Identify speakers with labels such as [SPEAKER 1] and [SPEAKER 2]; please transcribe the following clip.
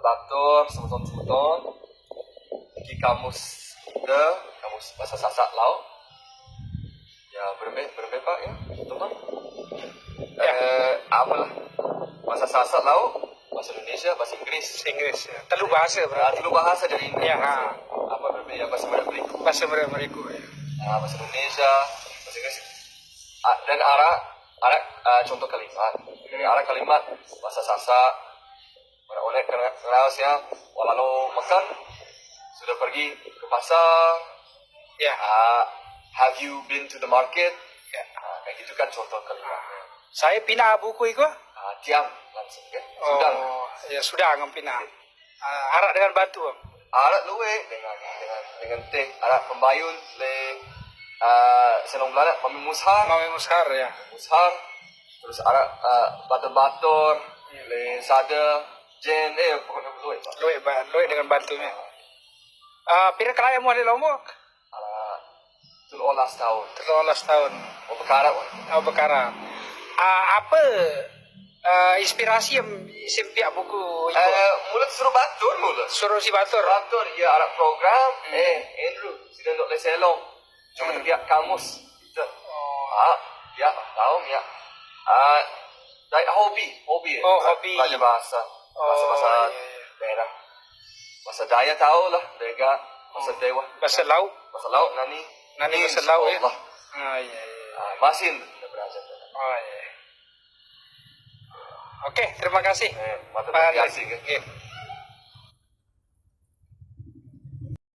[SPEAKER 1] batur, semeton-semeton. Di kamus kita, kamus bahasa Sasak laut. Ya, berbe Pak ya, teman. Apalah. Bahasa Sasak laut, bahasa Indonesia, bahasa Inggris.
[SPEAKER 2] Inggris ya. Telu bahasa berarti.
[SPEAKER 1] Telu bahasa dari Indonesia.
[SPEAKER 2] Ya.
[SPEAKER 1] Apa berbe ya, bahasa Melayu.
[SPEAKER 2] Bahasa Melayu ya.
[SPEAKER 1] Bahasa Indonesia, bahasa Inggris. Dan contoh kalimat. Dari arah kalimat bahasa Sasak. Oleh kerasnya, walau makan sudah pergi ke pasar.
[SPEAKER 2] Ya.
[SPEAKER 1] Have you been to the market?
[SPEAKER 2] Ya.
[SPEAKER 1] Kayak gitu kan contoh kalimatnya.
[SPEAKER 2] Saya pina buku itu.
[SPEAKER 1] Tiang langsung kan. Sudah.
[SPEAKER 2] Ya sudah ngampina. Arak dengan batu.
[SPEAKER 1] Arak luwe dengan teh. Arak pembayun le senong belanda mami mushar.
[SPEAKER 2] Mami mushar ya.
[SPEAKER 1] Mushar. Terus arak batur-batur le sada jen pokoknya luwe.
[SPEAKER 2] Luwe dengan batunya. Pira kelaya mu ada lombok?
[SPEAKER 1] 17 tahun.
[SPEAKER 2] 13 tahun.
[SPEAKER 1] Oh berkarat.
[SPEAKER 2] Berkarat. Apa inspirasi yang simpiak buku itu?
[SPEAKER 1] Mulut suruh batur mulut.
[SPEAKER 2] Suruh si batur.
[SPEAKER 1] Batur ya arak program. Andrew sudah nak le selong. Cuma dia kamus. Kita. Ya tahu ya. Hobi.
[SPEAKER 2] Hobi.
[SPEAKER 1] Belajar bahasa. Bahasa daerah. Bahasa Daya tahu lah. Dega. Bahasa Dewa.
[SPEAKER 2] Bahasa laut.
[SPEAKER 1] Bahasa laut nani
[SPEAKER 2] bahasa laut ya.
[SPEAKER 1] Iya. Masih belajar.
[SPEAKER 2] Iya. Oke, terima kasih.
[SPEAKER 1] Terima kasih.